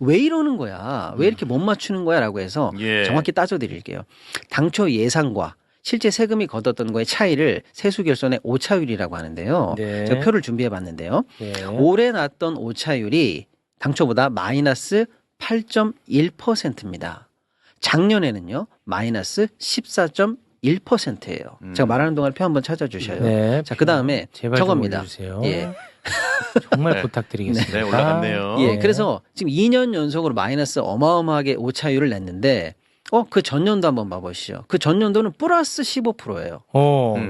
왜 이러는 거야? 왜 이렇게 못 맞추는 거야? 라고 해서 예. 정확히 따져드릴게요. 당초 예상과 실제 세금이 걷었던 거의 차이를 세수결손의 오차율이라고 하는데요. 네. 제가 표를 준비해 봤는데요. 네. 올해 났던 오차율이 당초보다 마이너스 8.1%입니다. 작년에는요, 마이너스 14.1%예요. 제가 말하는 동안 표 한번 찾아주셔요. 네. 자, 그 다음에 제발 좀 저겁니다. 올려주세요. 예. 정말 네. 부탁드리겠습니다. 네, 올라갔네요. 예, 그래서 지금 2년 연속으로 마이너스 어마어마하게 오차율을 냈는데, 그 전년도 한번 봐보시죠. 그 전년도는 플러스 15%예요.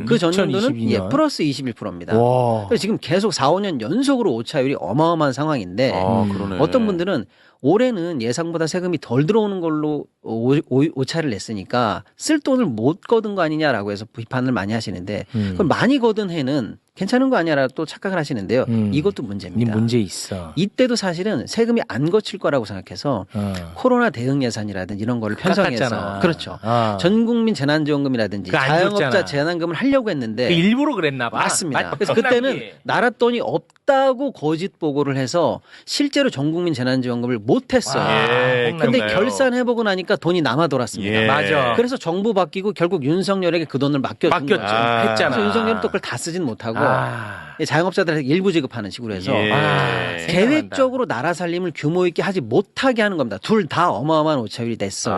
그 전년도는 2022년. 예, 플러스 21%입니다. 와. 그래서 지금 계속 4, 5년 연속으로 오차율이 어마어마한 상황인데, 그러네. 어떤 분들은 올해는 예상보다 세금이 덜 들어오는 걸로 오차를 냈으니까 쓸 돈을 못 거둔 거 아니냐라고 해서 비판을 많이 하시는데, 그럼 많이 거둔 해는 괜찮은 거 아니야라고 또 착각을 하시는데요. 이것도 이 문제입니다. 문제 있어. 이때도 사실은 세금이 안 거칠 거라고 생각해서 코로나 대응 예산이라든지 이런 거를 편성해서 깎았잖아. 그렇죠. 아. 전 국민 재난지원금이라든지 그거 안 자영업자 줬잖아. 재난금을 하려고 했는데 그 일부러 그랬나 봐. 맞습니다. 그래서 뻔하게. 그때는 나라 돈이 없다고 거짓 보고를 해서 실제로 전 국민 재난지원금을 못 했어요. 예, 근데 그렇나요? 결산해보고 나니까 돈이 남아 돌았습니다. 예. 맞아. 그래서 정부 바뀌고 결국 윤석열에게 그 돈을 맡겼죠. 맡겼죠. 했잖아. 그래서 윤석열은 또 그걸 다 쓰진 못하고 아. 자영업자들한테 일부 지급하는 식으로 해서 예. 생각난다. 계획적으로 나라 살림을 규모 있게 하지 못하게 하는 겁니다. 둘 다 어마어마한 오차율이 됐어요.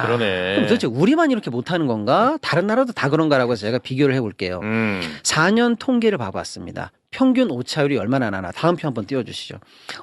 그러네. 그럼 도대체 우리만 이렇게 못하는 건가? 다른 나라도 다 그런가라고 해서 제가 비교를 해볼게요. 4년 통계를 봐봤습니다. 평균 오차율이 얼마나 나나 다음 표 한번 띄워주시죠.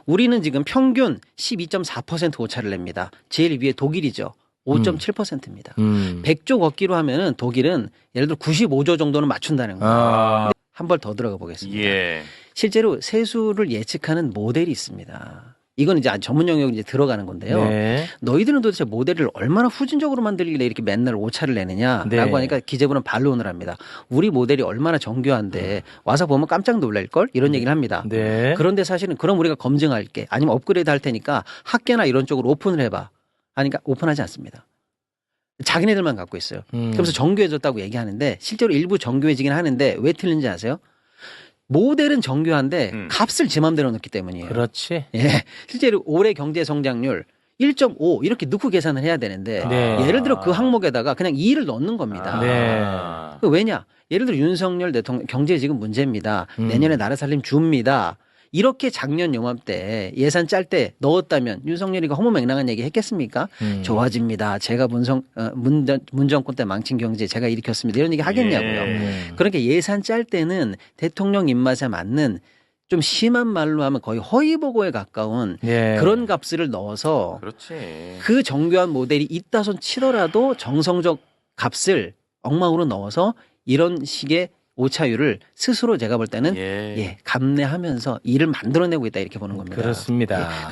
우리는 지금 평균 12.4% 오차를 냅니다. 제일 위에 독일이죠. 5.7%입니다. 100조 걷기로 하면은 독일은 예를 들어 95조 정도는 맞춘다는 거예요. 아. 한 번 더 들어가 보겠습니다. 예. 실제로 세수를 예측하는 모델이 있습니다. 이건 이제 아주 전문 영역에 이제 들어가는 건데요. 네. 너희들은 도대체 모델을 얼마나 후진적으로 만들길래 이렇게 맨날 오차를 내느냐라고 네. 하니까 기재부는 반론을 합니다. 우리 모델이 얼마나 정교한데 와서 보면 깜짝 놀랄걸? 이런 얘기를 합니다. 네. 그런데 사실은 그럼 우리가 검증할게 아니면 업그레이드 할 테니까 학계나 이런 쪽으로 오픈을 해봐. 하니까 오픈하지 않습니다. 자기네들만 갖고 있어요. 그래서 정교해졌다고 얘기하는데 실제로 일부 정교해지긴 하는데 왜 틀린지 아세요? 모델은 정교한데 값을 지 맘대로 넣기 때문이에요. 그렇지. 예, 실제로 올해 경제 성장률 1.5 이렇게 넣고 계산을 해야 되는데 네. 예를 들어 그 항목에다가 그냥 2를 넣는 겁니다. 네. 왜냐? 예를 들어 윤석열 대통령 경제 지금 문제입니다. 내년에 나라 살림 줍니다. 이렇게 작년 요맘때 예산 짤 때 넣었다면 윤석열이가 허무맹랑한 얘기 했겠습니까? 좋아집니다. 제가 문 정권 때 망친 경제 제가 일으켰습니다. 이런 얘기 하겠냐고요. 그러니까 예산 짤 때는 대통령 입맛에 맞는 좀 심한 말로 하면 거의 허위보고에 가까운 네. 그런 값을 넣어서 그렇지. 그 정교한 모델이 있다 손 치더라도 정성적 값을 엉망으로 넣어서 이런 식의 오차율을 스스로 제가 볼 때는 예. 감내하면서 일을 만들어내고 있다 이렇게 보는 겁니다. 그렇습니다.